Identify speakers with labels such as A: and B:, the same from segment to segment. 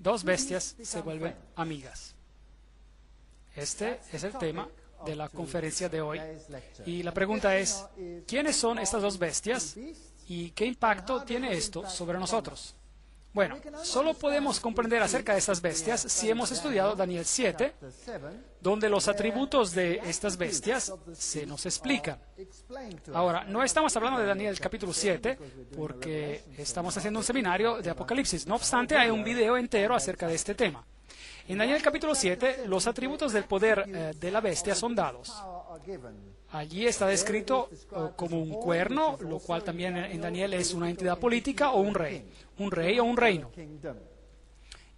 A: Dos bestias se vuelven amigas. Este es el tema de la conferencia de hoy. Y la pregunta es, ¿quiénes son estas dos bestias y qué impacto tiene esto sobre nosotros? Bueno, solo podemos comprender acerca de estas bestias si hemos estudiado Daniel 7, donde los atributos de estas bestias se nos explican. Ahora, no estamos hablando de Daniel capítulo 7, porque estamos haciendo un seminario de Apocalipsis. No obstante, hay un video entero acerca de este tema. En Daniel capítulo 7, los atributos del poder de la bestia son dados. Allí está descrito como un cuerno, lo cual también en Daniel es una entidad política o un rey o un reino.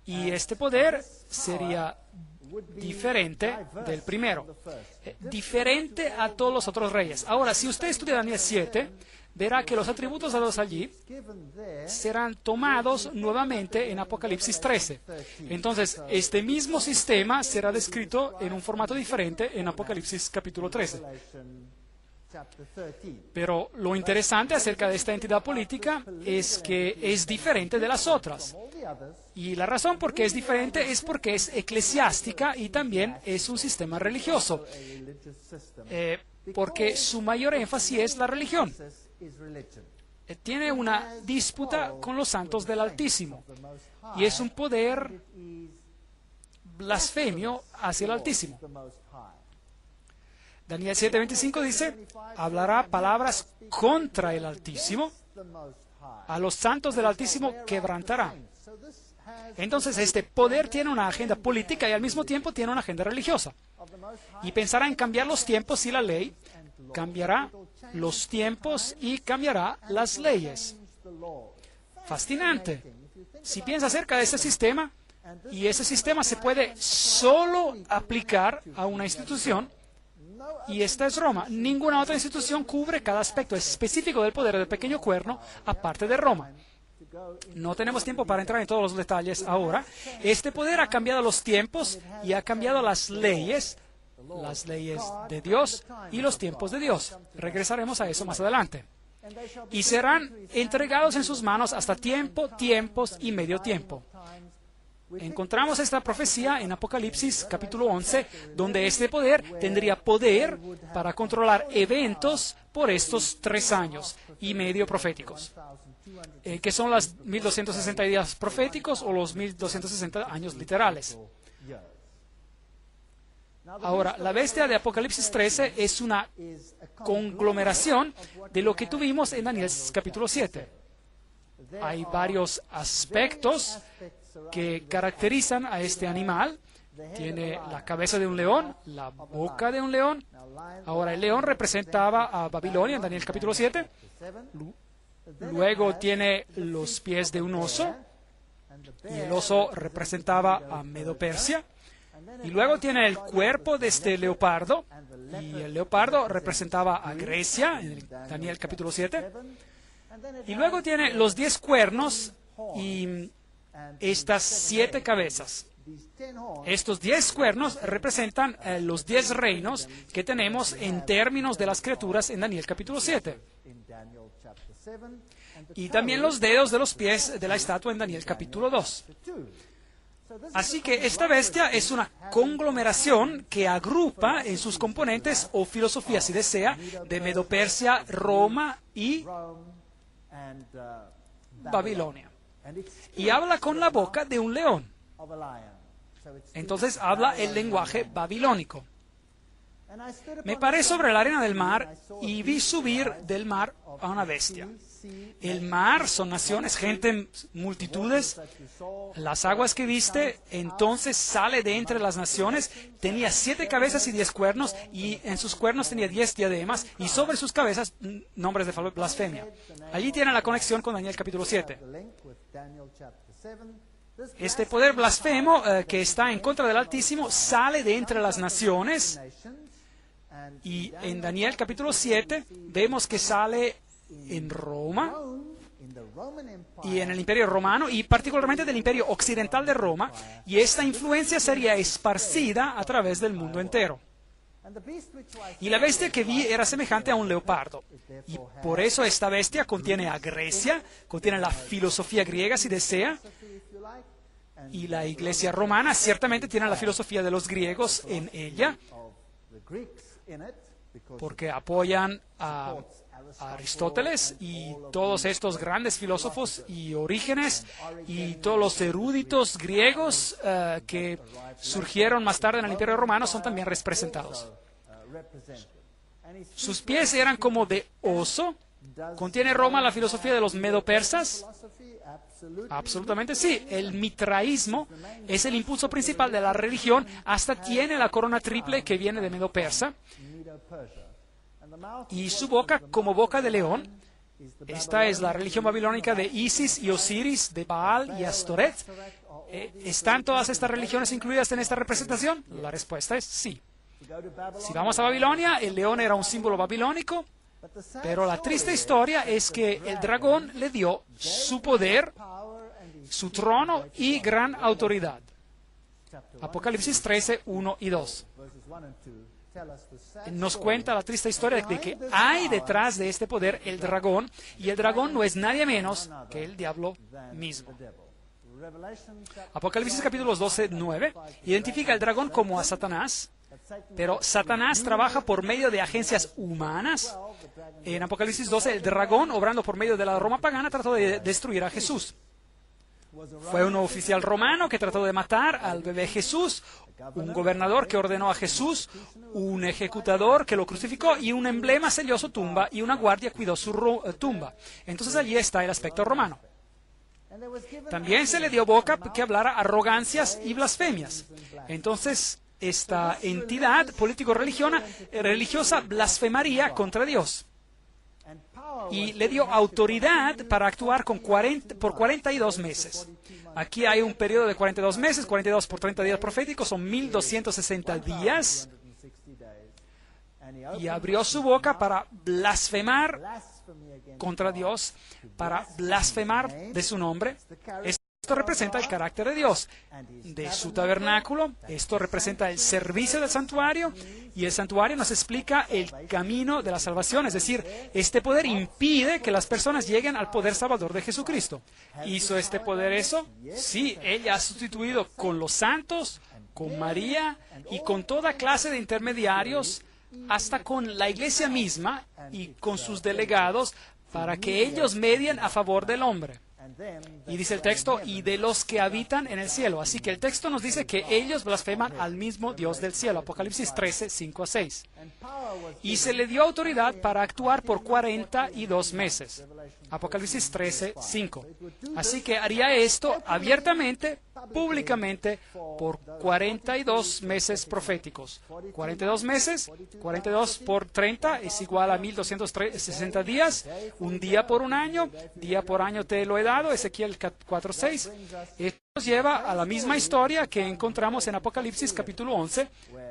A: Y este poder sería diferente del primero, diferente a todos los otros reyes. Ahora, si usted estudia Daniel 7, verá que los atributos dados allí serán tomados nuevamente en Apocalipsis 13. Entonces, este mismo sistema será descrito en un formato diferente en Apocalipsis capítulo 13. Pero lo interesante acerca de esta entidad política es que es diferente de las otras. Y la razón por qué es diferente es porque es eclesiástica y también es un sistema religioso. Porque su mayor énfasis es la religión. Tiene una disputa con los santos del Altísimo. Y es un poder blasfemio hacia el Altísimo. Daniel 7:25 dice, hablará palabras contra el Altísimo, a los santos del Altísimo quebrantará. Entonces, este poder tiene una agenda política y al mismo tiempo tiene una agenda religiosa. Y pensará en cambiar los tiempos y la ley, cambiará los tiempos y cambiará las leyes. Fascinante. Si piensa acerca de ese sistema, y ese sistema se puede solo aplicar a una institución, y esta es Roma. Ninguna otra institución cubre cada aspecto específico del poder del pequeño cuerno, aparte de Roma. No tenemos tiempo para entrar en todos los detalles ahora. Este poder ha cambiado los tiempos y ha cambiado las leyes de Dios y los tiempos de Dios. Regresaremos a eso más adelante. Y serán entregados en sus manos hasta tiempo, tiempos y medio tiempo. Encontramos esta profecía en Apocalipsis capítulo 11, donde este poder tendría poder para controlar eventos por estos 3 años y medio proféticos, que son las 1260 días proféticos o los 1260 años literales. Ahora, la bestia de Apocalipsis 13 es una conglomeración de lo que tuvimos en Daniel capítulo 7. Hay varios aspectos que caracterizan a este animal. Tiene la cabeza de un león, la boca de un león. Ahora, el león representaba a Babilonia en Daniel capítulo 7. Luego tiene los pies de un oso, y el oso representaba a Medo-Persia. Y luego tiene el cuerpo de este leopardo, y el leopardo representaba a Grecia, en Daniel capítulo 7. Y luego tiene los 10 cuernos y estas 7 cabezas. Estos 10 cuernos representan los 10 reinos que tenemos en términos de las criaturas en Daniel capítulo 7. Y también los dedos de los pies de la estatua en Daniel capítulo 2. Así que esta bestia es una conglomeración que agrupa en sus componentes, o filosofía si desea, de Medo-Persia, Roma y Babilonia. Y habla con la boca de un león. Entonces habla el lenguaje babilónico. Me paré sobre la arena del mar y vi subir del mar a una bestia. El mar son naciones, gente, multitudes. Las aguas que viste, entonces sale de entre las naciones. Tenía 7 cabezas y 10 cuernos, y en sus cuernos tenía 10 diademas, y sobre sus cabezas nombres de blasfemia. Allí tiene la conexión con Daniel capítulo 7. Este poder blasfemo que está en contra del Altísimo sale de entre las naciones, y en Daniel capítulo 7 vemos que sale en Roma y en el Imperio Romano, y particularmente del Imperio Occidental de Roma, y esta influencia sería esparcida a través del mundo entero. Y la bestia que vi era semejante a un leopardo, y por eso esta bestia contiene a Grecia, contiene la filosofía griega si desea, y la iglesia romana ciertamente tiene la filosofía de los griegos en ella, porque apoyan a Aristóteles y todos estos grandes filósofos, y Orígenes y todos los eruditos griegos que surgieron más tarde en el Imperio Romano son también representados. Sus pies eran como de oso. ¿Contiene Roma la filosofía de los medo-persas? Absolutamente sí. El mitraísmo es el impulso principal de la religión, hasta tiene la corona triple que viene de Medo-Persa, y su boca como boca de león. Esta es la religión babilónica de Isis y Osiris, de Baal y Astoret. ¿Están todas estas religiones incluidas en esta representación? La respuesta es sí. Si vamos a Babilonia, el león era un símbolo babilónico, pero la triste historia es que el dragón le dio su poder, su trono y gran autoridad. Apocalipsis 13, 1 y 2. Nos cuenta la triste historia de que hay detrás de este poder el dragón, y el dragón no es nadie menos que el diablo mismo. Apocalipsis capítulos 12, 9 identifica al dragón como a Satanás, pero Satanás trabaja por medio de agencias humanas. En Apocalipsis 12, el dragón, obrando por medio de la Roma pagana, trató de destruir a Jesús. Fue un oficial romano que trató de matar al bebé Jesús, un gobernador que ordenó a Jesús, un ejecutador que lo crucificó, y un emblema selló su tumba, y una guardia cuidó su tumba. Entonces allí está el aspecto romano. También se le dio boca que hablara arrogancias y blasfemias. Entonces esta entidad político-religiosa blasfemaría contra Dios. Y le dio autoridad para actuar por 42 meses. Aquí hay un periodo de 42 meses, 42 por 30 días proféticos, son 1260 días. Y abrió su boca para blasfemar contra Dios, para blasfemar de su nombre. Esto representa el carácter de Dios, de su tabernáculo. Esto representa el servicio del santuario, y el santuario nos explica el camino de la salvación. Es decir, este poder impide que las personas lleguen al poder salvador de Jesucristo. ¿Hizo este poder eso? Sí, ella ha sustituido con los santos, con María y con toda clase de intermediarios, hasta con la iglesia misma y con sus delegados, para que ellos medien a favor del hombre. Y dice el texto, y de los que habitan en el cielo. Así que el texto nos dice que ellos blasfeman al mismo Dios del cielo. Apocalipsis 13, 5 a 6. Y se le dio autoridad para actuar por 42 meses. Apocalipsis 13, 5. Así que haría esto abiertamente, públicamente, por 42 meses proféticos. 42 meses, 42 por 30 es igual a 1260 días. Un día por un año, día por año te lo he dado. lado, Ezequiel 4:6. Esto nos lleva a la misma historia que encontramos en Apocalipsis capítulo 11,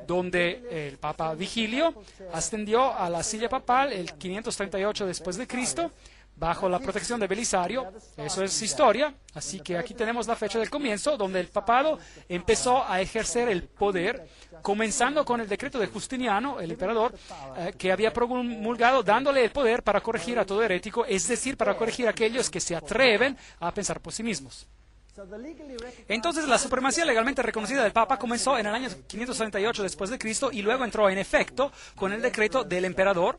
A: donde el Papa Vigilio ascendió a la silla papal el 538 después de Cristo, bajo la protección de Belisario. Eso es historia, así que aquí tenemos la fecha del comienzo, donde el papado empezó a ejercer el poder, comenzando con el decreto de Justiniano, el emperador, que había promulgado dándole el poder para corregir a todo herético, es decir, para corregir a aquellos que se atreven a pensar por sí mismos. Entonces, la supremacía legalmente reconocida del Papa comenzó en el año 538 después de Cristo y luego entró en efecto con el decreto del emperador,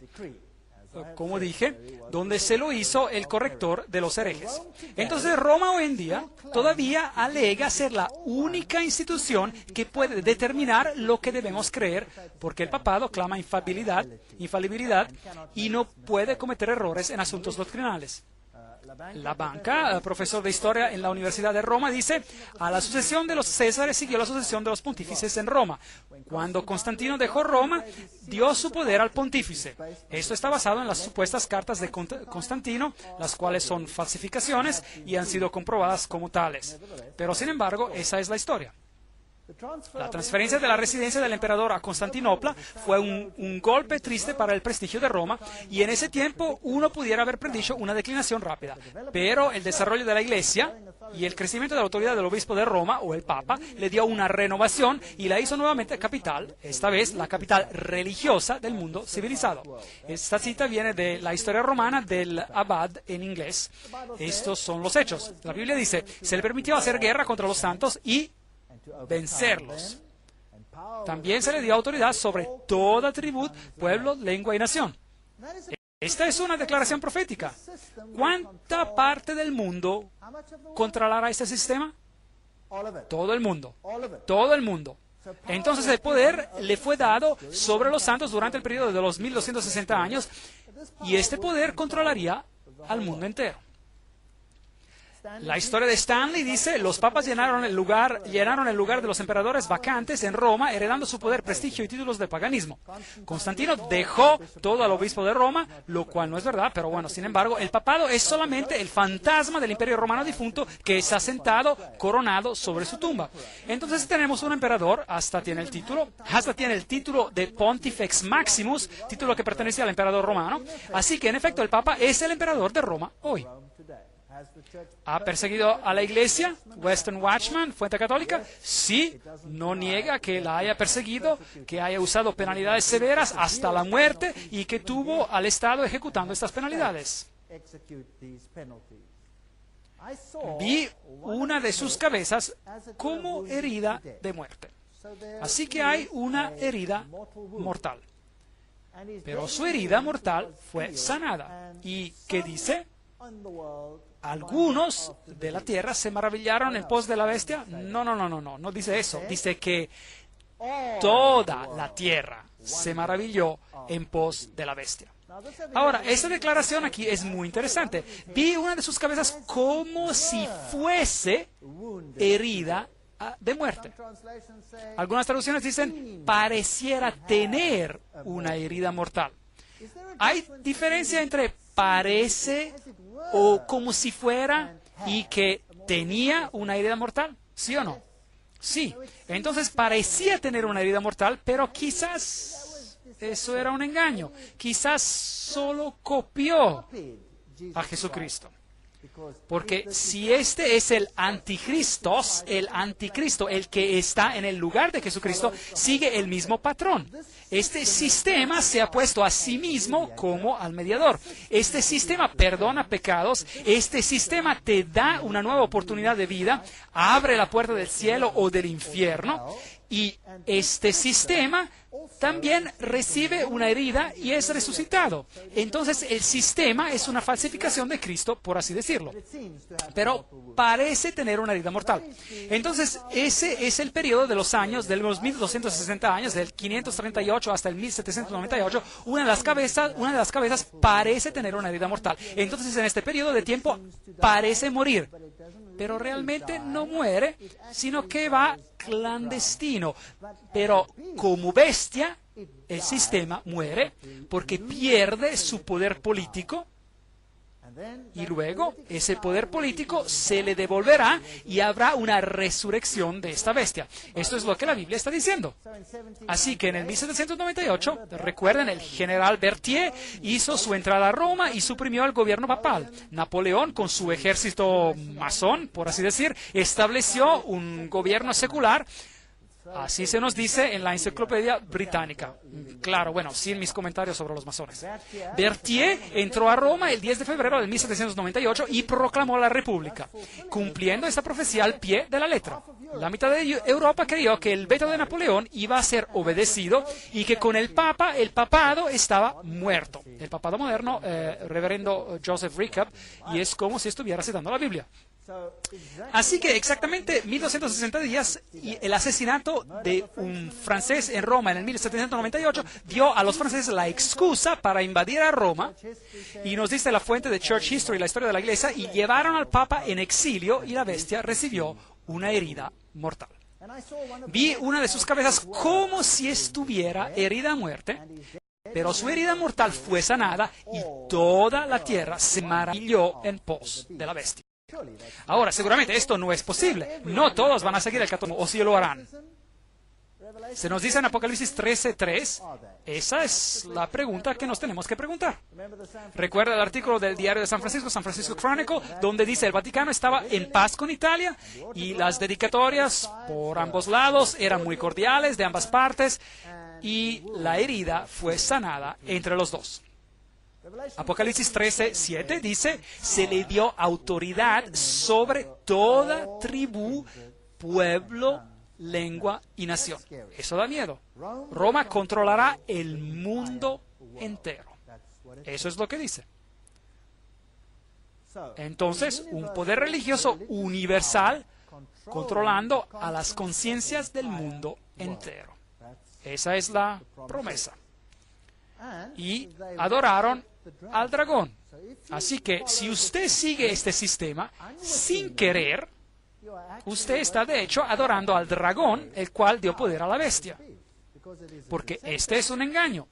A: como dije, donde se lo hizo el corrector de los herejes. Entonces, Roma hoy en día todavía alega ser la única institución que puede determinar lo que debemos creer, porque el papado clama infalibilidad y no puede cometer errores en asuntos doctrinales. La Banca, profesor de historia en la Universidad de Roma, dice: a la sucesión de los Césares siguió la sucesión de los pontífices en Roma. Cuando Constantino dejó Roma, dio su poder al pontífice. Esto está basado en las supuestas cartas de Constantino, las cuales son falsificaciones y han sido comprobadas como tales. Pero, sin embargo, esa es la historia. La transferencia de la residencia del emperador a Constantinopla fue un golpe triste para el prestigio de Roma, y en ese tiempo uno pudiera haber predicho una declinación rápida. Pero el desarrollo de la Iglesia y el crecimiento de la autoridad del obispo de Roma, o el Papa, le dio una renovación y la hizo nuevamente capital, esta vez la capital religiosa del mundo civilizado. Esta cita viene de la historia romana del Abad en inglés. Estos son los hechos. La Biblia dice: se le permitió hacer guerra contra los santos y vencerlos. También se le dio autoridad sobre toda tribu, pueblo, lengua y nación. Esta es una declaración profética. ¿Cuánta parte del mundo controlará este sistema? Todo el mundo. Todo el mundo. Entonces el poder le fue dado sobre los santos durante el periodo de los 1260 años, y este poder controlaría al mundo entero. La historia de Stanley dice: los papas llenaron el lugar de los emperadores vacantes en Roma, heredando su poder, prestigio y títulos de paganismo. Constantino dejó todo al obispo de Roma, lo cual no es verdad, pero bueno, sin embargo, el papado es solamente el fantasma del imperio romano difunto que está sentado, coronado sobre su tumba. Entonces tenemos un emperador, hasta tiene el título de Pontifex Maximus, título que pertenece al emperador romano. Así que, en efecto, el papa es el emperador de Roma hoy. ¿Ha perseguido a la Iglesia? Western Watchman, Fuente Católica, sí, no niega que la haya perseguido, que haya usado penalidades severas hasta la muerte y que tuvo al Estado ejecutando estas penalidades. Vi una de sus cabezas como herida de muerte. Así que hay una herida mortal. Pero su herida mortal fue sanada. ¿Y qué dice? ¿Algunos de la tierra se maravillaron en pos de la bestia? No dice eso. Dice que toda la tierra se maravilló en pos de la bestia. Ahora, esta declaración aquí es muy interesante. Vi una de sus cabezas como si fuese herida de muerte. Algunas traducciones dicen: pareciera tener una herida mortal. ¿Hay diferencia entre parece o como si fuera y que tenía una herida mortal? ¿Sí o no? Sí. Entonces parecía tener una herida mortal, pero quizás eso era un engaño. Quizás solo copió a Jesucristo. Porque si este es el anticristo, el que está en el lugar de Jesucristo, sigue el mismo patrón. Este sistema se ha puesto a sí mismo como al mediador. Este sistema perdona pecados. Este sistema te da una nueva oportunidad de vida, abre la puerta del cielo o del infierno. Y este sistema también recibe una herida y es resucitado. Entonces el sistema es una falsificación de Cristo, por así decirlo. Pero parece tener una herida mortal. Entonces ese es el periodo de los años, de los 1260 años, del 538 hasta el 1798. Una de las cabezas parece tener una herida mortal. Entonces en este periodo de tiempo parece morir. Pero realmente no muere, sino que va clandestino. Pero como bestia, el sistema muere porque pierde su poder político Y luego ese poder político se le devolverá y habrá una resurrección de esta bestia. Esto es lo que la Biblia está diciendo. Así que en el 1798, recuerden, el general Berthier hizo su entrada a Roma y suprimió el gobierno papal. Napoleón, con su ejército masón, por así decir, estableció un gobierno secular. Así se nos dice en la Enciclopedia Británica. Claro, bueno, sin mis comentarios sobre los masones. Berthier entró a Roma el 10 de febrero de 1798 y proclamó la República, cumpliendo esta profecía al pie de la letra. La mitad de Europa creyó que el veto de Napoleón iba a ser obedecido y que con el Papa, el papado estaba muerto. El papado moderno, reverendo Joseph Recap, y es como si estuviera citando la Biblia. Así que exactamente 1260 días y el asesinato de un francés en Roma en el 1798 dio a los franceses la excusa para invadir a Roma, y nos dice la fuente de Church History, la historia de la Iglesia, y llevaron al Papa en exilio y la bestia recibió una herida mortal. Vi una de sus cabezas como si estuviera herida a muerte, pero su herida mortal fue sanada y toda la tierra se maravilló en pos de la bestia. Ahora, seguramente esto no es posible. No todos van a seguir el catolicismo, o si lo harán. Se nos dice en Apocalipsis 13:3, esa es la pregunta que nos tenemos que preguntar. Recuerda el artículo del diario de San Francisco Chronicle, donde dice el Vaticano estaba en paz con Italia y las dedicatorias por ambos lados eran muy cordiales de ambas partes y la herida fue sanada entre los dos. Apocalipsis 13:7 dice, se le dio autoridad sobre toda tribu, pueblo, lengua y nación. Eso da miedo. Roma controlará el mundo entero. Eso es lo que dice. Entonces, un poder religioso universal controlando a las conciencias del mundo entero. Esa es la promesa. Y adoraron al dragón. Así que si usted sigue este sistema sin querer, usted está de hecho adorando al dragón, el cual dio poder a la bestia. Porque este es un engaño.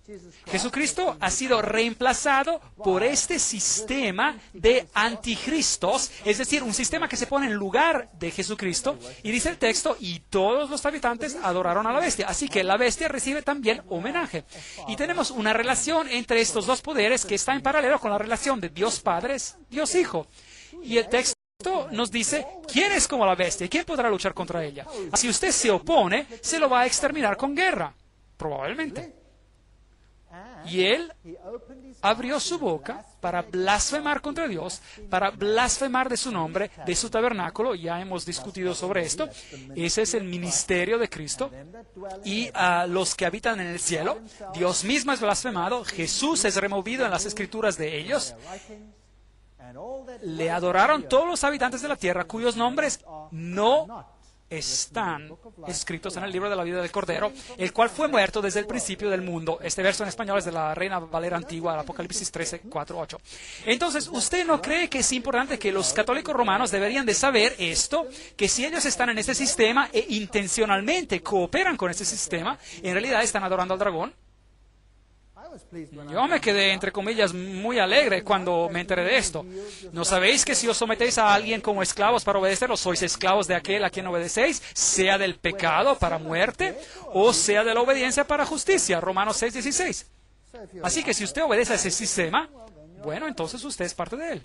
A: Jesucristo ha sido reemplazado por este sistema de anticristos, es decir, un sistema que se pone en lugar de Jesucristo, y dice el texto, y todos los habitantes adoraron a la bestia. Así que la bestia recibe también homenaje. Y tenemos una relación entre estos dos poderes que está en paralelo con la relación de Dios Padre, Dios Hijo. Y el texto nos dice, ¿quién es como la bestia? ¿Quién podrá luchar contra ella? Si usted se opone, se lo va a exterminar con guerra, probablemente. Y él abrió su boca para blasfemar contra Dios, para blasfemar de su nombre, de su tabernáculo. Ya hemos discutido sobre esto. Ese es el ministerio de Cristo. Y a los que habitan en el cielo, Dios mismo es blasfemado, Jesús es removido en las escrituras de ellos. Le adoraron todos los habitantes de la tierra cuyos nombres no están escritos en el libro de la vida del Cordero, el cual fue muerto desde el principio del mundo. Este verso en español es de la Reina Valera Antigua, Apocalipsis 13:4-8. Entonces, ¿usted no cree que es importante que los católicos romanos deberían de saber esto? Que si ellos están en este sistema e intencionalmente cooperan con ese sistema, en realidad están adorando al dragón. Yo me quedé, entre comillas, muy alegre cuando me enteré de esto. ¿No sabéis que si os sometéis a alguien como esclavos para obedecerlo, sois esclavos de aquel a quien obedecéis, sea del pecado para muerte o sea de la obediencia para justicia? Romanos 6:16. Así que si usted obedece a ese sistema, bueno, entonces usted es parte de él.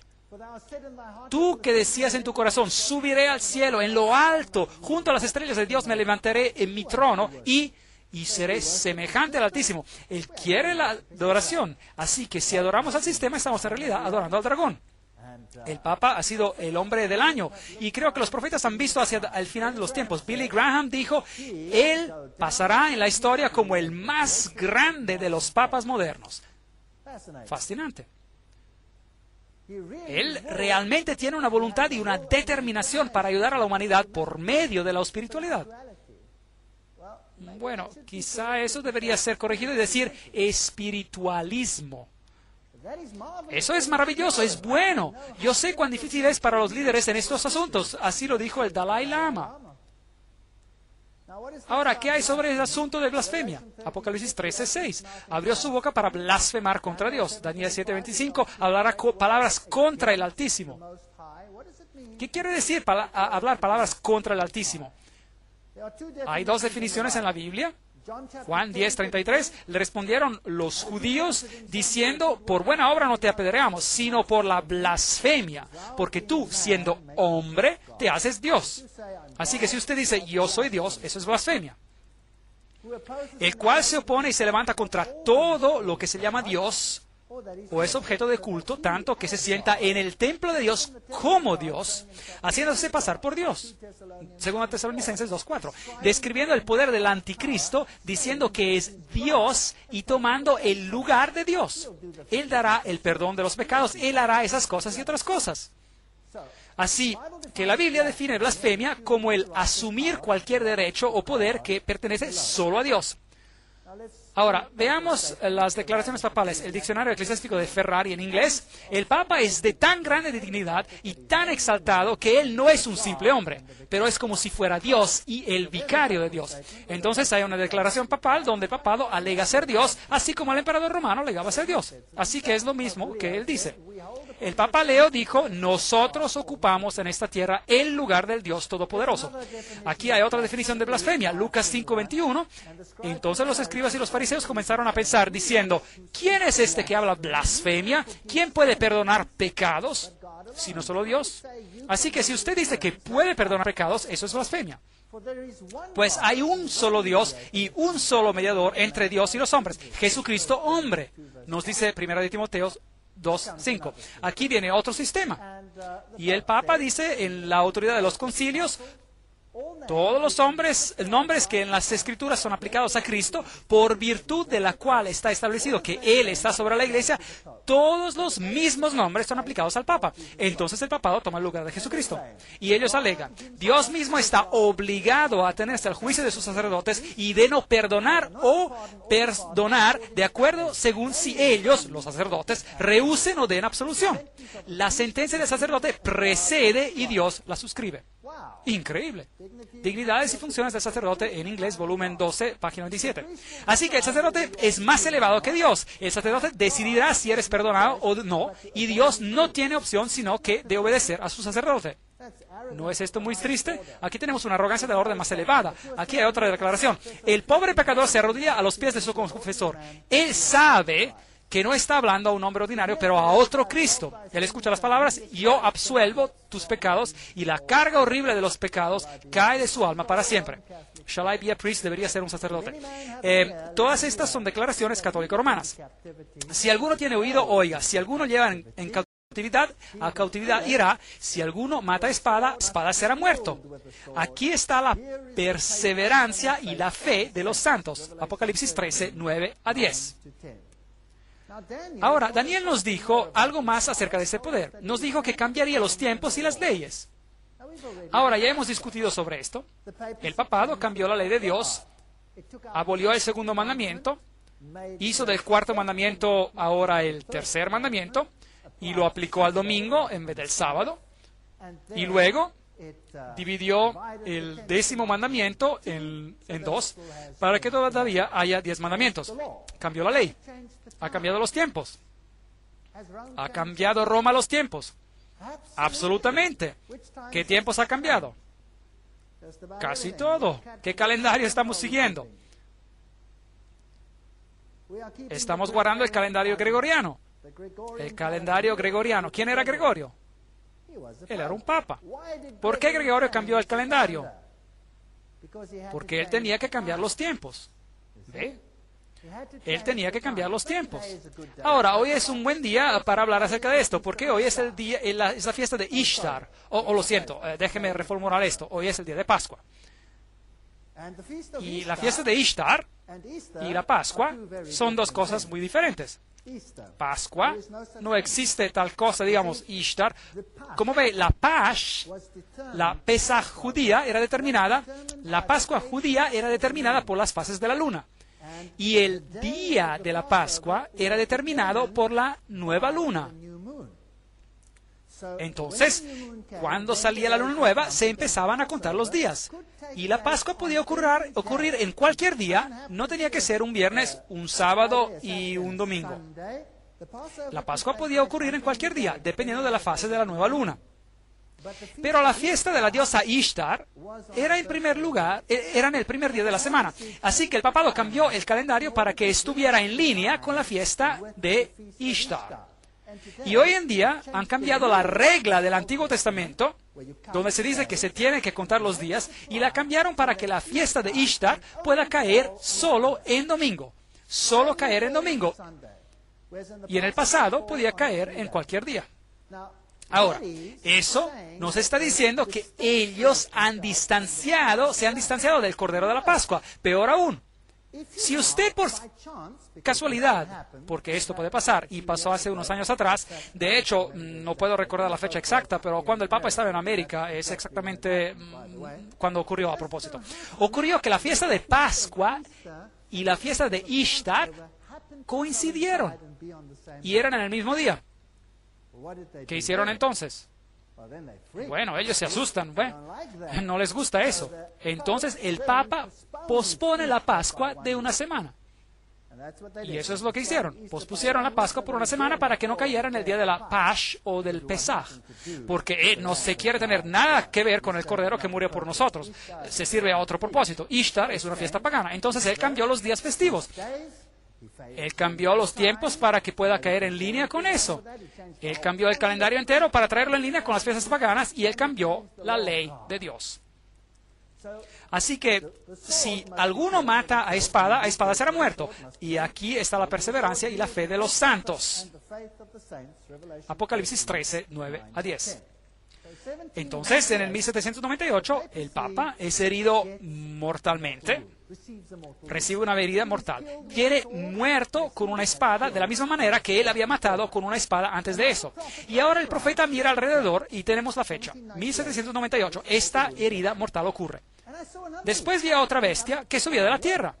A: Tú que decías en tu corazón, subiré al cielo, en lo alto, junto a las estrellas de Dios me levantaré en mi trono y seré semejante al Altísimo. Él quiere la adoración. Así que si adoramos al sistema, estamos en realidad adorando al dragón. El Papa ha sido el hombre del año. Y creo que los profetas han visto hacia el final de los tiempos. Billy Graham dijo, él pasará en la historia como el más grande de los papas modernos. Fascinante. Él realmente tiene una voluntad y una determinación para ayudar a la humanidad por medio de la espiritualidad. Bueno, quizá eso debería ser corregido y decir espiritualismo. Eso es maravilloso, es bueno. Yo sé cuán difícil es para los líderes en estos asuntos. Así lo dijo el Dalai Lama. Ahora, ¿qué hay sobre el asunto de blasfemia? Apocalipsis 13:6. Abrió su boca para blasfemar contra Dios. Daniel 7:25. Hablará palabras contra el Altísimo. ¿Qué quiere decir hablar palabras contra el Altísimo? Hay dos definiciones en la Biblia. Juan 10:33, le respondieron los judíos diciendo, por buena obra no te apedreamos, sino por la blasfemia, porque tú, siendo hombre, te haces Dios. Así que si usted dice, yo soy Dios, eso es blasfemia. El cual se opone y se levanta contra todo lo que se llama Dios, o es objeto de culto, tanto que se sienta en el templo de Dios como Dios, haciéndose pasar por Dios. Según Tesalonicenses 2:4, describiendo el poder del anticristo, diciendo que es Dios y tomando el lugar de Dios. Él dará el perdón de los pecados, Él hará esas cosas y otras cosas. Así que la Biblia define blasfemia como el asumir cualquier derecho o poder que pertenece solo a Dios. Ahora, veamos las declaraciones papales. El diccionario eclesiástico de Ferrari en inglés. El Papa es de tan grande dignidad y tan exaltado que él no es un simple hombre, pero es como si fuera Dios y el vicario de Dios. Entonces hay una declaración papal donde el papado alega ser Dios, así como el emperador romano alegaba ser Dios. Así que es lo mismo que él dice. El Papa Leo dijo, nosotros ocupamos en esta tierra el lugar del Dios Todopoderoso. Aquí hay otra definición de blasfemia, Lucas 5:21. Entonces los escribas y los fariseos comenzaron a pensar, diciendo, ¿quién es este que habla blasfemia? ¿Quién puede perdonar pecados? Sino solo Dios. Así que si usted dice que puede perdonar pecados, eso es blasfemia. Pues hay un solo Dios y un solo mediador entre Dios y los hombres, Jesucristo hombre. Nos dice 1 Timoteo 2:5. Aquí viene otro sistema. Y el Papa dice en la autoridad de los concilios, todos los nombres que en las Escrituras son aplicados a Cristo, por virtud de la cual está establecido que Él está sobre la Iglesia, todos los mismos nombres son aplicados al Papa. Entonces el papado toma el lugar de Jesucristo. Y ellos alegan, Dios mismo está obligado a atenerse al juicio de sus sacerdotes y de no perdonar o perdonar de acuerdo según si ellos, los sacerdotes, rehúsen o den absolución. La sentencia del sacerdote precede y Dios la suscribe. Increíble. Dignidades y funciones del sacerdote en inglés, volumen 12, página 27. Así que el sacerdote es más elevado que Dios. El sacerdote decidirá si eres perdonado o no, y Dios no tiene opción sino que de obedecer a su sacerdote. ¿No es esto muy triste? Aquí tenemos una arrogancia de orden más elevada. Aquí hay otra declaración. El pobre pecador se arrodilla a los pies de su confesor. Él sabe que no está hablando a un hombre ordinario, pero a otro Cristo. Él escucha las palabras, yo absuelvo tus pecados, y la carga horrible de los pecados cae de su alma para siempre. Shall I be a priest? Debería ser un sacerdote. Todas estas son declaraciones católico-romanas. Si alguno tiene oído, oiga. Si alguno lleva en cautividad, a cautividad irá. Si alguno mata a espada, espada será muerto. Aquí está la perseverancia y la fe de los santos. Apocalipsis 13, 9-10. Ahora, Daniel nos dijo algo más acerca de ese poder. Nos dijo que cambiaría los tiempos y las leyes. Ahora, ya hemos discutido sobre esto. El papado cambió la ley de Dios, abolió el segundo mandamiento, hizo del cuarto mandamiento ahora el tercer mandamiento, y lo aplicó al domingo en vez del sábado, y luego dividió el 10º mandamiento en dos, para que todavía haya 10 mandamientos. Cambió la ley. Ha cambiado los tiempos. ¿Ha cambiado Roma los tiempos? Absolutamente. ¿Qué tiempos ha cambiado? Casi todo. ¿Qué calendario estamos siguiendo? Estamos guardando el calendario gregoriano. El calendario gregoriano. ¿Quién era Gregorio? Él era un papa. ¿Por qué Gregorio cambió el calendario? Porque él tenía que cambiar los tiempos. ¿Ve? Él tenía que cambiar los tiempos. Ahora, hoy es un buen día para hablar acerca de esto, porque hoy es el día, es la fiesta de Ishtar. Lo siento, déjeme reformular esto. Hoy es el día de Pascua. Y la fiesta de Ishtar y la Pascua son dos cosas muy diferentes. Pascua, no existe tal cosa, digamos, Ishtar. Como ve, la Pesaj judía era determinada, la Pascua judía era determinada por las fases de la luna. Y el día de la Pascua era determinado por la nueva luna. Entonces, cuando salía la luna nueva, se empezaban a contar los días. Y la Pascua podía ocurrir en cualquier día, no tenía que ser un viernes, un sábado y un domingo. La Pascua podía ocurrir en cualquier día, dependiendo de la fase de la nueva luna. Pero la fiesta de la diosa Ishtar era en el primer día de la semana. Así que el papado cambió el calendario para que estuviera en línea con la fiesta de Ishtar. Y hoy en día han cambiado la regla del Antiguo Testamento, donde se dice que se tiene que contar los días, y la cambiaron para que la fiesta de Ishtar pueda caer solo en domingo. Solo caer en domingo. Y en el pasado podía caer en cualquier día. Ahora, eso nos está diciendo que ellos se han distanciado del Cordero de la Pascua. Peor aún, si usted por casualidad, porque esto puede pasar, y pasó hace unos años atrás, de hecho, no puedo recordar la fecha exacta, pero cuando el Papa estaba en América, es exactamente cuando ocurrió a propósito. Ocurrió que la fiesta de Pascua y la fiesta de Ishtar coincidieron y eran en el mismo día. ¿Qué hicieron entonces? Bueno, ellos se asustan, no les gusta eso. Entonces el Papa pospone la Pascua de una semana. Y eso es lo que hicieron. Pospusieron la Pascua por una semana para que no cayera en el día de la Pasch o del Pesaj. Porque no se quiere tener nada que ver con el Cordero que murió por nosotros. Se sirve a otro propósito. Ishtar es una fiesta pagana. Entonces él cambió los días festivos. Él cambió los tiempos para que pueda caer en línea con eso. Él cambió el calendario entero para traerlo en línea con las fiestas paganas y él cambió la ley de Dios. Así que si alguno mata a espada será muerto. Y aquí está la perseverancia y la fe de los santos. Apocalipsis 13, 9 a 10. Entonces, en el 1798, el Papa es herido mortalmente. Recibe una herida mortal. Quiere muerto con una espada de la misma manera que él había matado con una espada antes de eso. Y ahora el profeta mira alrededor y tenemos la fecha. 1798. Esta herida mortal ocurre. Después vi a otra bestia que subía de la tierra.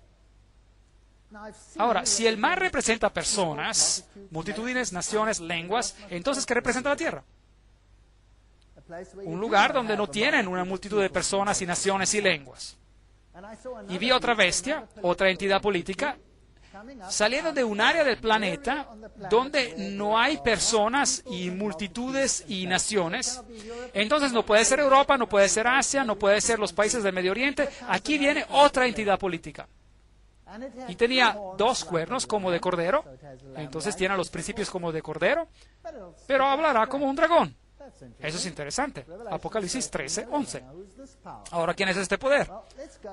A: Ahora, si el mar representa personas, multitudes, naciones, lenguas, entonces ¿qué representa la tierra? Un lugar donde no tienen una multitud de personas y naciones y lenguas. Y vi otra bestia, otra entidad política, saliendo de un área del planeta donde no hay personas y multitudes y naciones. Entonces no puede ser Europa, no puede ser Asia, no puede ser los países del Medio Oriente. Aquí viene otra entidad política. Y tenía 2 cuernos como de cordero, entonces tiene los principios como de cordero, pero hablará como un dragón. Eso es interesante. Apocalipsis 13, 11. Ahora, ¿quién es este poder?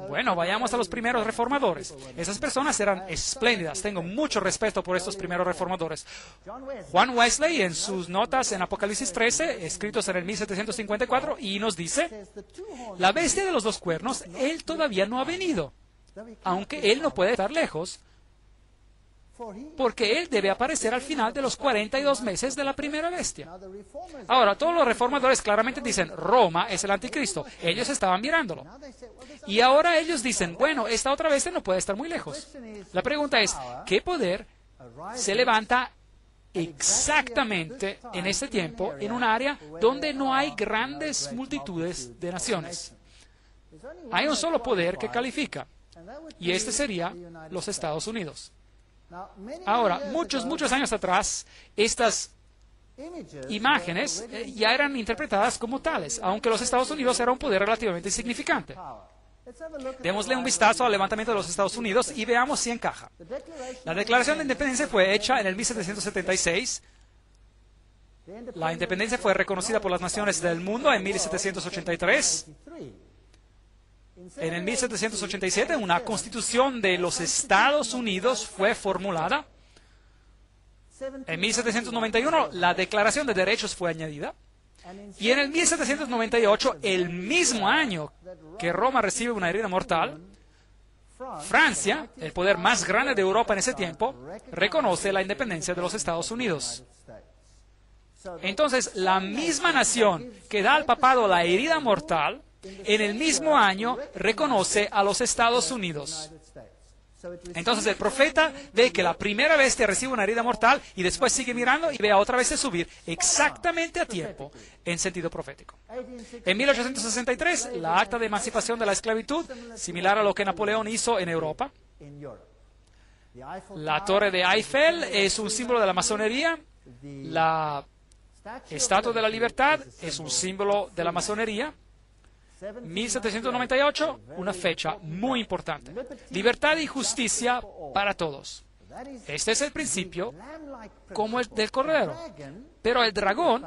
A: Bueno, vayamos a los primeros reformadores. Esas personas eran espléndidas. Tengo mucho respeto por estos primeros reformadores. Juan Wesley, en sus notas en Apocalipsis 13, escritos en el 1754, y nos dice, la bestia de los 2 cuernos, él todavía no ha venido, aunque él no puede estar lejos, porque él debe aparecer al final de los 42 meses de la primera bestia. Ahora, todos los reformadores claramente dicen, Roma es el anticristo. Ellos estaban mirándolo. Y ahora ellos dicen, bueno, esta otra bestia no puede estar muy lejos. La pregunta es, ¿qué poder se levanta exactamente en este tiempo en un área donde no hay grandes multitudes de naciones? Hay un solo poder que califica, y este sería los Estados Unidos. Ahora, muchos años atrás, estas imágenes ya eran interpretadas como tales, aunque los Estados Unidos era un poder relativamente insignificante. Démosle un vistazo al levantamiento de los Estados Unidos y veamos si encaja. La Declaración de Independencia fue hecha en el 1776. La independencia fue reconocida por las naciones del mundo en 1783. En el 1787, una constitución de los Estados Unidos fue formulada. En 1791, la Declaración de Derechos fue añadida. Y en el 1798, el mismo año que Roma recibe una herida mortal, Francia, el poder más grande de Europa en ese tiempo, reconoce la independencia de los Estados Unidos. Entonces, la misma nación que da al papado la herida mortal, en el mismo año reconoce a los Estados Unidos. Entonces el profeta ve que la primera bestia recibe una herida mortal y después sigue mirando y ve a otra bestia subir exactamente a tiempo en sentido profético. En 1863, la acta de emancipación de la esclavitud, similar a lo que Napoleón hizo en Europa. La torre de Eiffel es un símbolo de la masonería. La estatua de la libertad es un símbolo de la masonería. 1798, una fecha muy importante. Libertad y justicia para todos. Este es el principio como el del Cordero. Pero el dragón,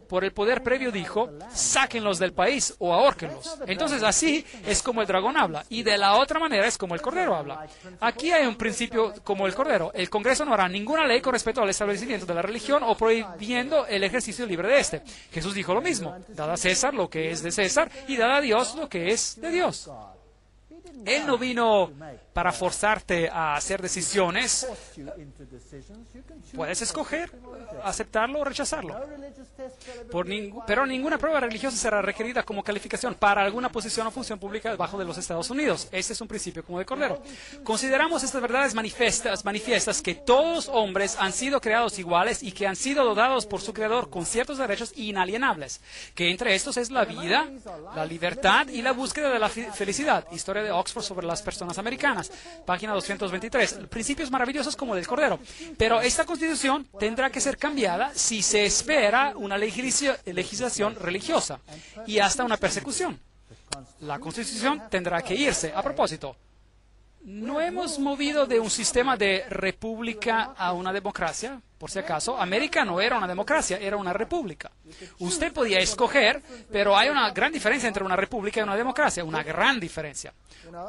A: por el poder previo, dijo, sáquenlos del país o ahórquenlos. Entonces así es como el dragón habla, y de la otra manera es como el Cordero habla. Aquí hay un principio como el Cordero. El Congreso no hará ninguna ley con respecto al establecimiento de la religión o prohibiendo el ejercicio libre de éste. Jesús dijo lo mismo, dad a César lo que es de César y dad a Dios lo que es de Dios. Él no vino para forzarte a hacer decisiones. Puedes escoger aceptarlo o rechazarlo. Pero ninguna prueba religiosa será requerida como calificación para alguna posición o función pública debajo de los Estados Unidos. Este es un principio como de Cordero. Consideramos estas verdades manifiestas que todos hombres han sido creados iguales y que han sido dotados por su Creador con ciertos derechos inalienables, que entre estos es la vida, la libertad y la búsqueda de la felicidad. Historia de Oxford sobre las personas americanas, página 223. Principios maravillosos como del Cordero. Pero esta Constitución tendrá que ser cambiada si se espera una legislación religiosa y hasta una persecución. La Constitución tendrá que irse. A propósito, ¿no hemos movido de un sistema de república a una democracia? Por si acaso, América no era una democracia, era una república. Usted podía escoger, pero hay una gran diferencia entre una república y una democracia, una gran diferencia.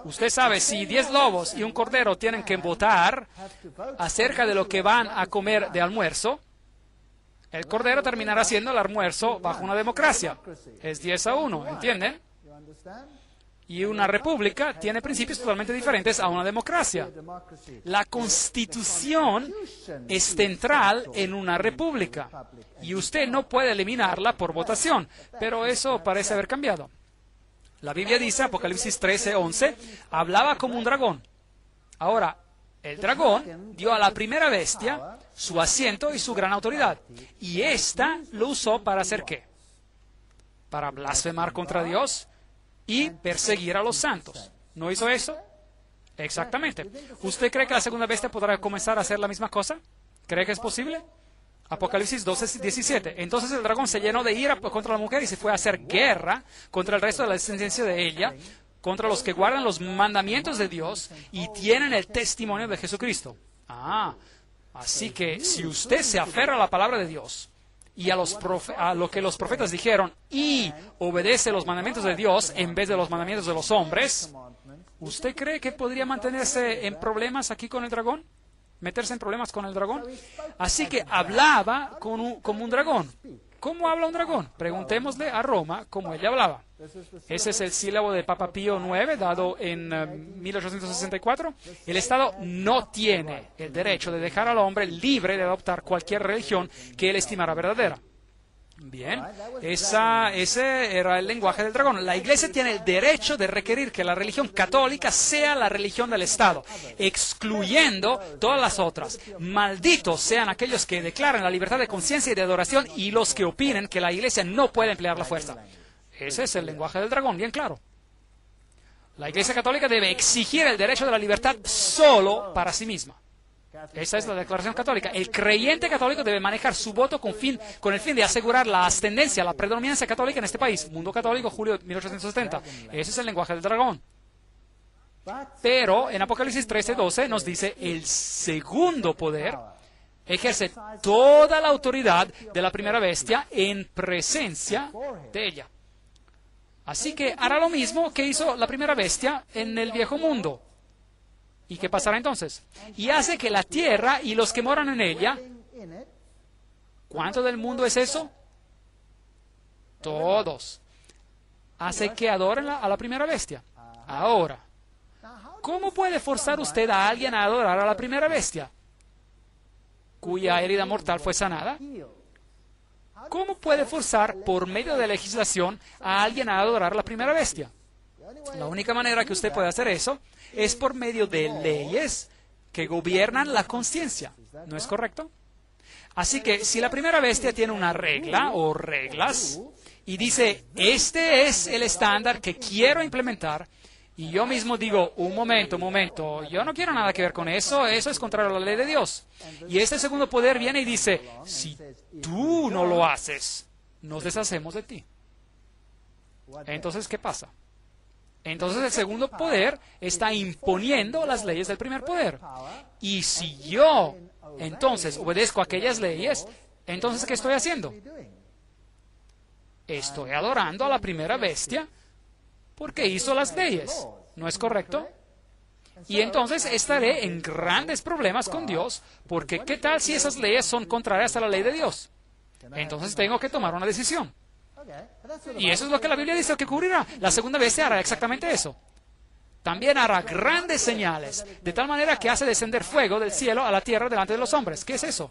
A: Usted sabe, si 10 lobos y un cordero tienen que votar acerca de lo que van a comer de almuerzo, el cordero terminará siendo el almuerzo bajo una democracia. Es 10-1, ¿entienden? Y una república tiene principios totalmente diferentes a una democracia. La Constitución es central en una república y usted no puede eliminarla por votación, pero eso parece haber cambiado. La Biblia dice, Apocalipsis 13:11, hablaba como un dragón. Ahora, el dragón dio a la primera bestia su asiento y su gran autoridad. Y ésta lo usó para hacer ¿qué? Para blasfemar contra Dios y perseguir a los santos. ¿No hizo eso? Exactamente. ¿Usted cree que la segunda bestia podrá comenzar a hacer la misma cosa? ¿Cree que es posible? Apocalipsis 12:17. Entonces el dragón se llenó de ira contra la mujer y se fue a hacer guerra contra el resto de la descendencia de ella, contra los que guardan los mandamientos de Dios y tienen el testimonio de Jesucristo. Así que si usted se aferra a la palabra de Dios y a lo que los profetas dijeron y obedece los mandamientos de Dios en vez de los mandamientos de los hombres, ¿usted cree que podría mantenerse en problemas aquí con el dragón? ¿Meterse en problemas con el dragón? Así que hablaba como un dragón. ¿Cómo habla un dragón? Preguntémosle a Roma cómo ella hablaba. Ese es el sílabo de Papa Pío IX, dado en 1864. El Estado no tiene el derecho de dejar al hombre libre de adoptar cualquier religión que él estimara verdadera. Bien, ese era el lenguaje del dragón. La Iglesia tiene el derecho de requerir que la religión católica sea la religión del Estado, excluyendo todas las otras. Malditos sean aquellos que declaran la libertad de conciencia y de adoración y los que opinen que la Iglesia no puede emplear la fuerza. Ese es el lenguaje del dragón, bien claro. La Iglesia católica debe exigir el derecho de la libertad solo para sí misma. Esa es la declaración católica. El creyente católico debe manejar su voto con el fin de asegurar la ascendencia, la predominancia católica en este país. Mundo Católico, julio de 1870. Ese es el lenguaje del dragón. Pero en Apocalipsis 13:12 nos dice, el segundo poder ejerce toda la autoridad de la primera bestia en presencia de ella. Así que hará lo mismo que hizo la primera bestia en el viejo mundo. ¿Y qué pasará entonces? Y hace que la tierra y los que moran en ella, ¿cuánto del mundo es eso? Todos. Hace que adoren a la primera bestia. Ahora, ¿cómo puede forzar usted a alguien a adorar a la primera bestia, cuya herida mortal fue sanada? ¿Cómo puede forzar por medio de legislación a alguien a adorar a la primera bestia? La única manera que usted puede hacer eso es por medio de leyes que gobiernan la conciencia. ¿No es correcto? Así que si la primera bestia tiene una regla o reglas y dice, este es el estándar que quiero implementar, y yo mismo digo, un momento, yo no quiero nada que ver con eso, eso es contrario a la ley de Dios. Y este segundo poder viene y dice, si tú no lo haces, nos deshacemos de ti. Entonces, ¿qué pasa? Entonces el segundo poder está imponiendo las leyes del primer poder. Y si yo, entonces, obedezco a aquellas leyes, entonces, ¿qué estoy haciendo? Estoy adorando a la primera bestia porque hizo las leyes. ¿No es correcto? Y entonces estaré en grandes problemas con Dios, porque ¿qué tal si esas leyes son contrarias a la ley de Dios? Entonces tengo que tomar una decisión. Y eso es lo que la Biblia dice que ocurrirá. La segunda bestia hará exactamente eso. También hará grandes señales, de tal manera que hace descender fuego del cielo a la tierra delante de los hombres. ¿Qué es eso?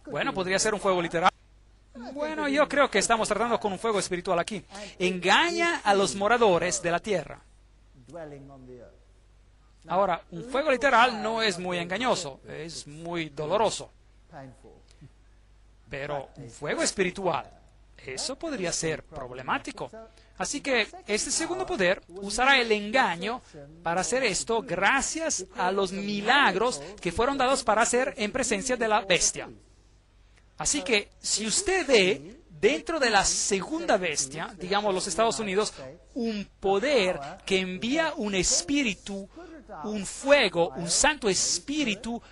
A: Bueno, podría ser un fuego literal. Bueno, yo creo que estamos tratando con un fuego espiritual aquí. Engaña a los moradores de la tierra. Ahora, un fuego literal no es muy engañoso, es muy doloroso. Pero un fuego espiritual, eso podría ser problemático. Así que este segundo poder usará el engaño para hacer esto gracias a los milagros que fueron dados para hacer en presencia de la bestia. Así que si usted ve dentro de la segunda bestia, digamos los Estados Unidos, un poder que envía un espíritu, un fuego, un santo espíritu,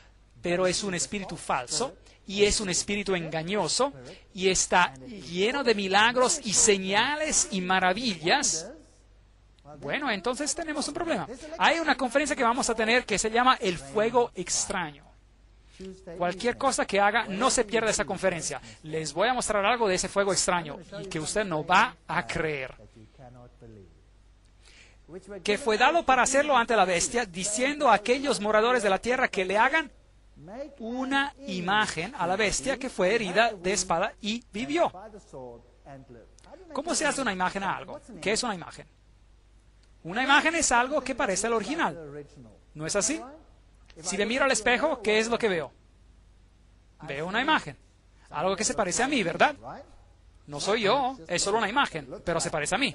A: pero es un espíritu falso, y es un espíritu engañoso, y está lleno de milagros y señales y maravillas, bueno, entonces tenemos un problema. Hay una conferencia que vamos a tener que se llama El Fuego Extraño. Cualquier cosa que haga, no se pierda esa conferencia. Les voy a mostrar algo de ese fuego extraño y que usted no va a creer. Que fue dado para hacerlo ante la bestia, diciendo a aquellos moradores de la tierra que le hagan una imagen a la bestia que fue herida de espada y vivió. ¿Cómo se hace una imagen a algo? ¿Qué es una imagen? Una imagen es algo que parece al original. ¿No es así? Si me miro al espejo, ¿qué es lo que veo? Veo una imagen. Algo que se parece a mí, ¿verdad? No soy yo, es solo una imagen, pero se parece a mí.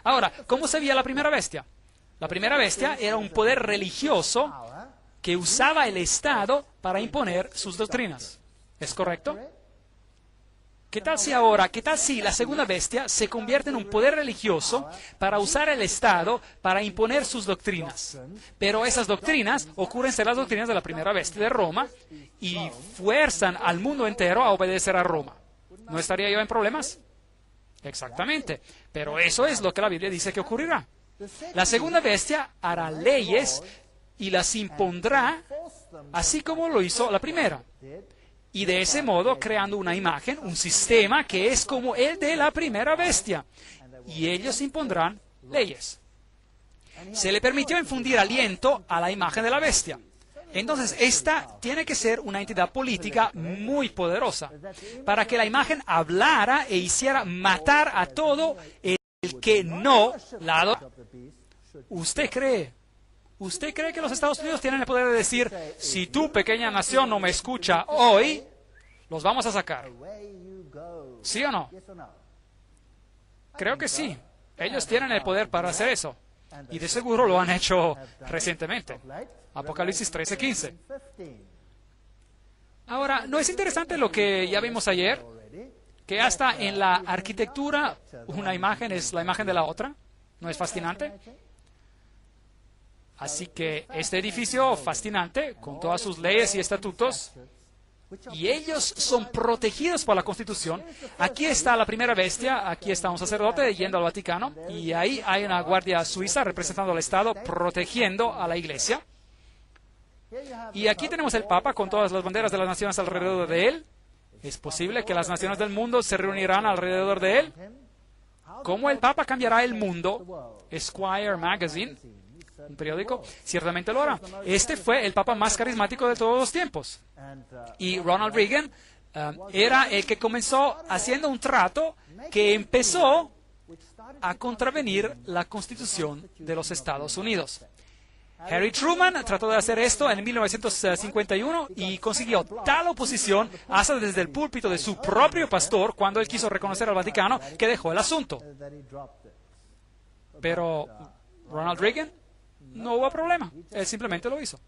A: Ahora, ¿cómo se veía la primera bestia? La primera bestia era un poder religioso que usaba el Estado para imponer sus doctrinas. ¿Es correcto? ¿Qué tal si la segunda bestia se convierte en un poder religioso para usar el Estado para imponer sus doctrinas? Pero esas doctrinas ocurren ser las doctrinas de la primera bestia de Roma y fuerzan al mundo entero a obedecer a Roma. ¿No estaría yo en problemas? Exactamente. Pero eso es lo que la Biblia dice que ocurrirá. La segunda bestia hará leyes y las impondrá así como lo hizo la primera. Y de ese modo creando una imagen, un sistema que es como el de la primera bestia. Y ellos impondrán leyes. Se le permitió infundir aliento a la imagen de la bestia. Entonces, esta tiene que ser una entidad política muy poderosa para que la imagen hablara e hiciera matar a todo el que no la adora. ¿Usted cree que los Estados Unidos tienen el poder de decir, si tu pequeña nación no me escucha hoy, los vamos a sacar? ¿Sí o no? Creo que sí. Ellos tienen el poder para hacer eso. Y de seguro lo han hecho recientemente. Apocalipsis 13:15. Ahora, ¿no es interesante lo que ya vimos ayer? Que hasta en la arquitectura una imagen es la imagen de la otra. ¿No es fascinante? Así que este edificio fascinante, con todas sus leyes y estatutos, y ellos son protegidos por la Constitución. Aquí está la primera bestia, aquí está un sacerdote yendo al Vaticano, y ahí hay una guardia suiza representando al Estado, protegiendo a la Iglesia. Y aquí tenemos el Papa con todas las banderas de las naciones alrededor de él. ¿Es posible que las naciones del mundo se reunirán alrededor de él? ¿Cómo el Papa cambiará el mundo? Esquire Magazine, un periódico, ciertamente lo hará. Este fue el Papa más carismático de todos los tiempos. Y Ronald Reagan era el que comenzó haciendo un trato que empezó a contravenir la Constitución de los Estados Unidos. Harry Truman trató de hacer esto en 1951 y consiguió tal oposición hasta desde el púlpito de su propio pastor cuando él quiso reconocer al Vaticano que dejó el asunto. Pero Ronald Reagan no hubo problema, él simplemente lo hizo.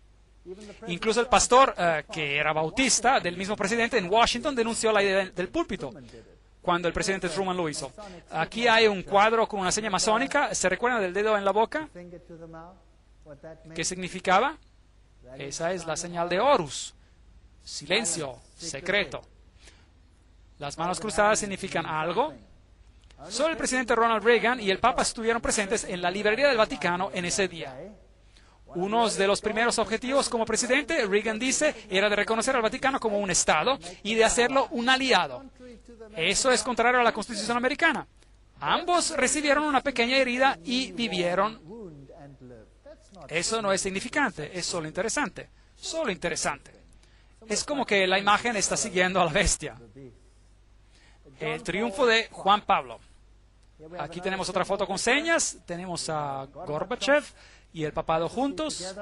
A: Incluso el pastor, que era bautista del mismo presidente en Washington, denunció la idea del púlpito cuando el presidente Truman lo hizo. Aquí hay un cuadro con una seña masónica. ¿Se recuerdan del dedo en la boca? ¿Qué significaba? Esa es la señal de Horus. Silencio, secreto. Las manos cruzadas significan algo. Solo el presidente Ronald Reagan y el Papa estuvieron presentes en la librería del Vaticano en ese día. Uno de los primeros objetivos como presidente, Reagan dice, era de reconocer al Vaticano como un Estado y de hacerlo un aliado. Eso es contrario a la Constitución americana. Ambos recibieron una pequeña herida y vivieron. Eso no es significante, es solo interesante. Solo interesante. Es como que la imagen está siguiendo a la bestia. El triunfo de Juan Pablo. Aquí tenemos otra foto con señas. Tenemos a Gorbachev y el papado juntos,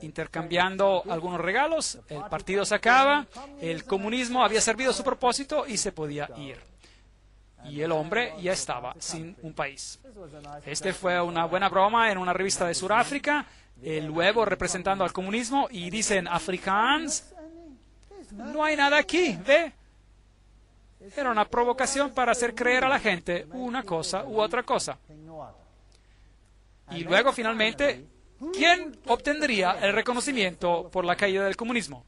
A: intercambiando algunos regalos. El partido se acaba, el comunismo había servido su propósito y se podía ir. Y el hombre ya estaba sin un país. Este fue una buena broma en una revista de Sudáfrica, el huevo representando al comunismo, y dicen, Afrikaans, no hay nada aquí, ¿ve? Era una provocación para hacer creer a la gente una cosa u otra cosa. Y luego, finalmente, ¿quién obtendría el reconocimiento por la caída del comunismo?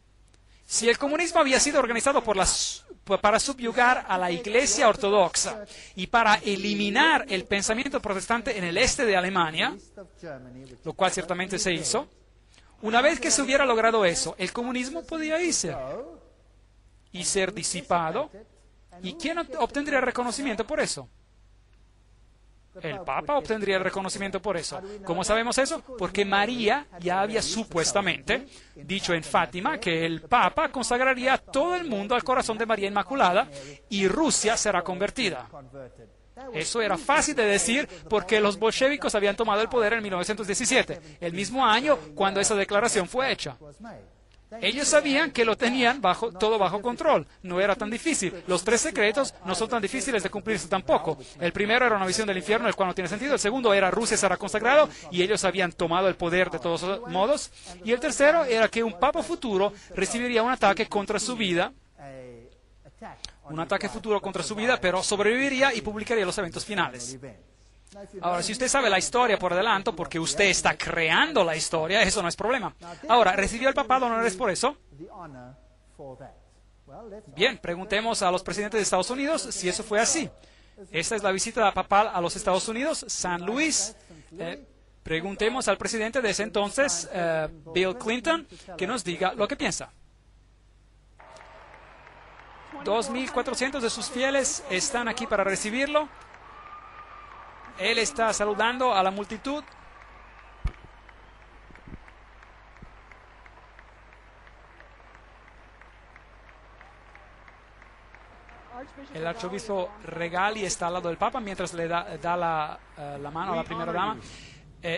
A: Si el comunismo había sido organizado para subyugar a la Iglesia ortodoxa y para eliminar el pensamiento protestante en el este de Alemania, lo cual ciertamente se hizo, una vez que se hubiera logrado eso, el comunismo podía irse y ser disipado. ¿Y quién obtendría el reconocimiento por eso? El Papa obtendría el reconocimiento por eso. ¿Cómo sabemos eso? Porque María ya había supuestamente dicho en Fátima que el Papa consagraría a todo el mundo al corazón de María Inmaculada y Rusia será convertida. Eso era fácil de decir porque los bolcheviques habían tomado el poder en 1917, el mismo año cuando esa declaración fue hecha. Ellos sabían que lo tenían todo bajo control. No era tan difícil. Los 3 secretos no son tan difíciles de cumplirse tampoco. El primero era una visión del infierno, el cual no tiene sentido. El segundo era Rusia será consagrado y ellos habían tomado el poder de todos modos. Y el tercero era que un papa futuro recibiría un ataque contra su vida. Un ataque futuro contra su vida, pero sobreviviría y publicaría los eventos finales. Ahora, si usted sabe la historia por adelanto, porque usted está creando la historia, eso no es problema. Ahora, ¿recibió el papado honores por eso? Bien, preguntemos a los presidentes de Estados Unidos si eso fue así. Esta es la visita papal a los Estados Unidos, San Luis. Preguntemos al presidente de ese entonces, Bill Clinton, que nos diga lo que piensa. 2.400 de sus fieles están aquí para recibirlo. Él está saludando a la multitud. El arzobispo Regali está al lado del Papa mientras le da la mano a la primera dama.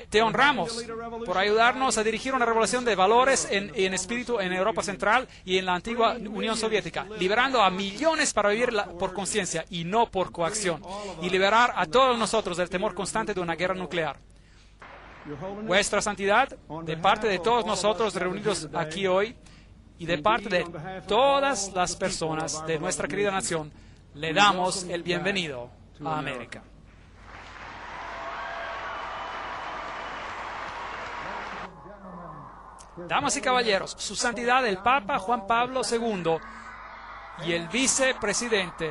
A: Te honramos por ayudarnos a dirigir una revelación de valores en espíritu en Europa Central y en la antigua Unión Soviética, liberando a millones para vivir por conciencia y no por coacción, y liberar a todos nosotros del temor constante de una guerra nuclear. Vuestra Santidad, de parte de todos nosotros reunidos aquí hoy y de parte de todas las personas de nuestra querida nación, le damos el bienvenido a América. Damas y caballeros, Su Santidad el Papa Juan Pablo II y el vicepresidente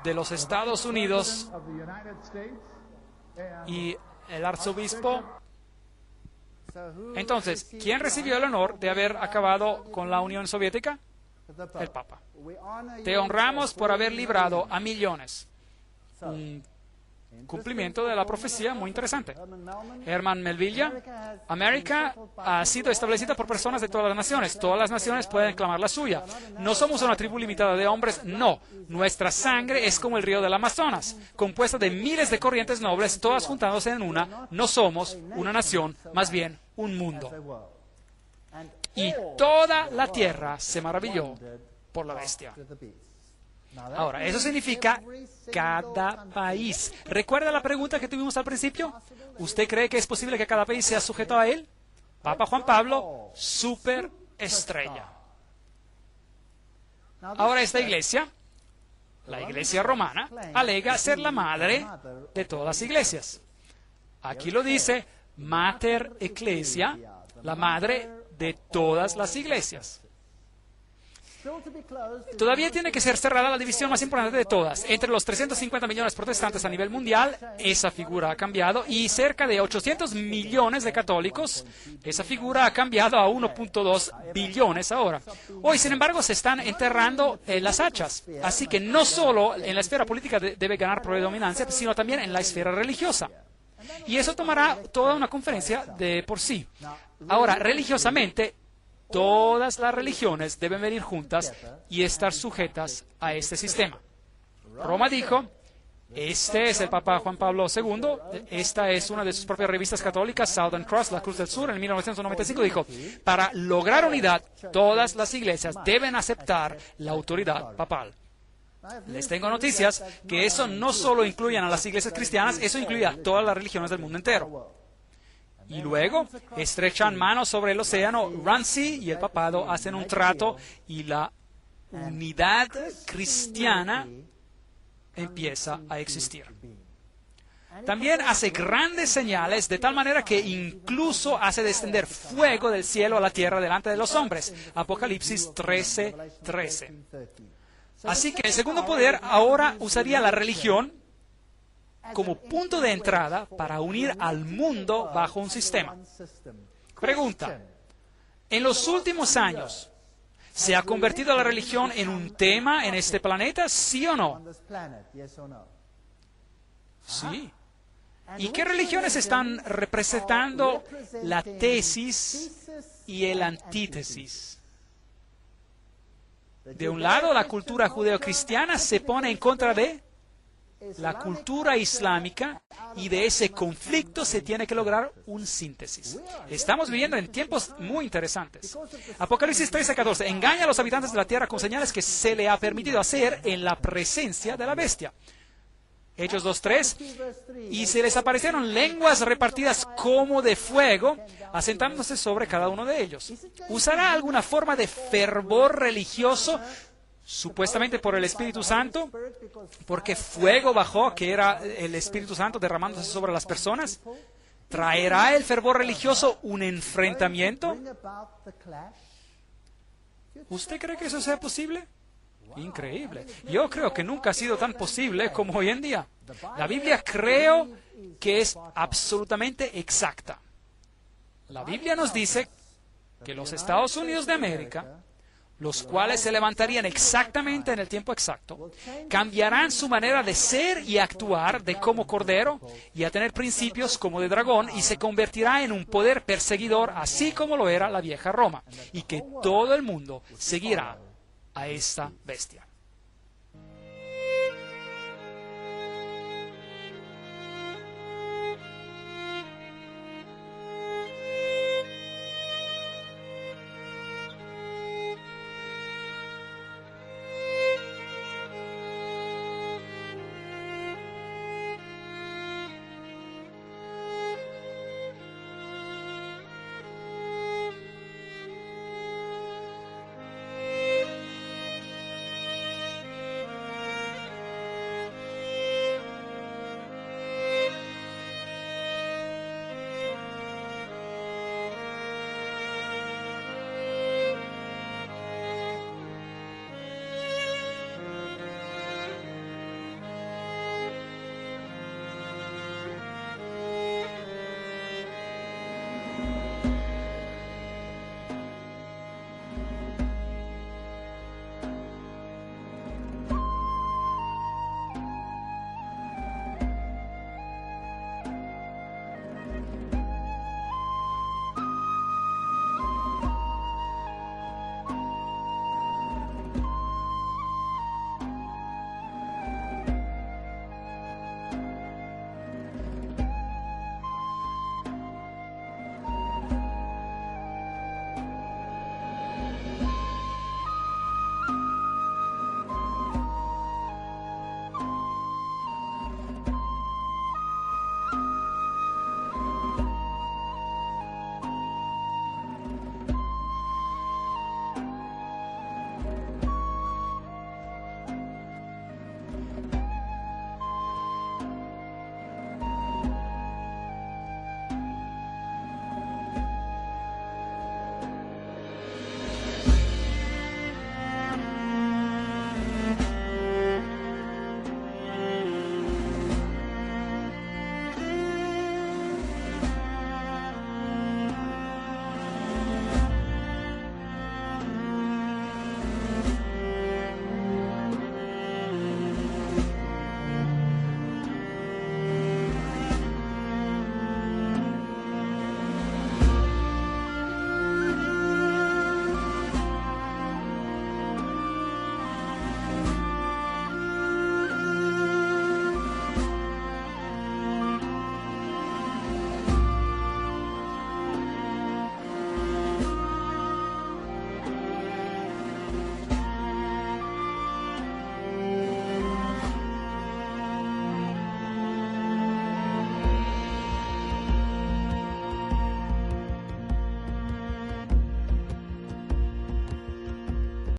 A: de los Estados Unidos y el arzobispo. Entonces, ¿quién recibió el honor de haber acabado con la Unión Soviética? El Papa. Te honramos por haber librado a millones. Un Cumplimiento de la profecía muy interesante. Herman Melville, América ha sido establecida por personas de todas las naciones. Todas las naciones pueden clamar la suya. No somos una tribu limitada de hombres, no. Nuestra sangre es como el río del Amazonas, compuesta de miles de corrientes nobles, todas juntándose en una. No somos una nación, más bien un mundo. Y toda la tierra se maravilló por la bestia. Ahora, eso significa cada país. ¿Recuerda la pregunta que tuvimos al principio? ¿Usted cree que es posible que cada país sea sujeto a él? Papa Juan Pablo, superestrella. Ahora esta iglesia, la iglesia romana, alega ser la madre de todas las iglesias. Aquí lo dice, Mater Ecclesia, la madre de todas las iglesias. Todavía tiene que ser cerrada la división más importante de todas. Entre los 350 millones protestantes a nivel mundial, esa figura ha cambiado, y cerca de 800 millones de católicos, esa figura ha cambiado a 1.2 billones ahora. Hoy, sin embargo, se están enterrando las hachas. Así que no solo en la esfera política debe ganar predominancia, sino también en la esfera religiosa. Y eso tomará toda una conferencia de por sí. Ahora, religiosamente, todas las religiones deben venir juntas y estar sujetas a este sistema. Roma dijo, este es el Papa Juan Pablo II, esta es una de sus propias revistas católicas, Southern Cross, la Cruz del Sur, en 1995, dijo, para lograr unidad, todas las iglesias deben aceptar la autoridad papal. Les tengo noticias que eso no solo incluye a las iglesias cristianas, eso incluye a todas las religiones del mundo entero. Y luego estrechan manos sobre el océano, Ramsey y el papado hacen un trato y la unidad cristiana empieza a existir. También hace grandes señales de tal manera que incluso hace descender fuego del cielo a la tierra delante de los hombres. Apocalipsis 13:13. Así que el segundo poder ahora usaría la religión como punto de entrada para unir al mundo bajo un sistema. Pregunta, ¿en los últimos años se ha convertido la religión en un tema en este planeta, sí o no? Sí. ¿Y qué religiones están representando la tesis y el antítesis? De un lado, la cultura judeocristiana se pone en contra de la cultura islámica, y de ese conflicto se tiene que lograr un síntesis. Estamos viviendo en tiempos muy interesantes. Apocalipsis 13:14. Engaña a los habitantes de la tierra con señales que se le ha permitido hacer en la presencia de la bestia. Hechos 2:3. Y se les aparecieron lenguas repartidas como de fuego, asentándose sobre cada uno de ellos. ¿Usará alguna forma de fervor religioso supuestamente por el Espíritu Santo, porque fuego bajó, que era el Espíritu Santo derramándose sobre las personas? ¿Traerá el fervor religioso un enfrentamiento? ¿Usted cree que eso sea posible? Increíble. Yo creo que nunca ha sido tan posible como hoy en día. La Biblia creo que es absolutamente exacta. La Biblia nos dice que los Estados Unidos de América, los cuales se levantarían exactamente en el tiempo exacto, cambiarán su manera de ser y actuar de como cordero y a tener principios como de dragón, y se convertirá en un poder perseguidor, así como lo era la vieja Roma, y que todo el mundo seguirá a esta bestia.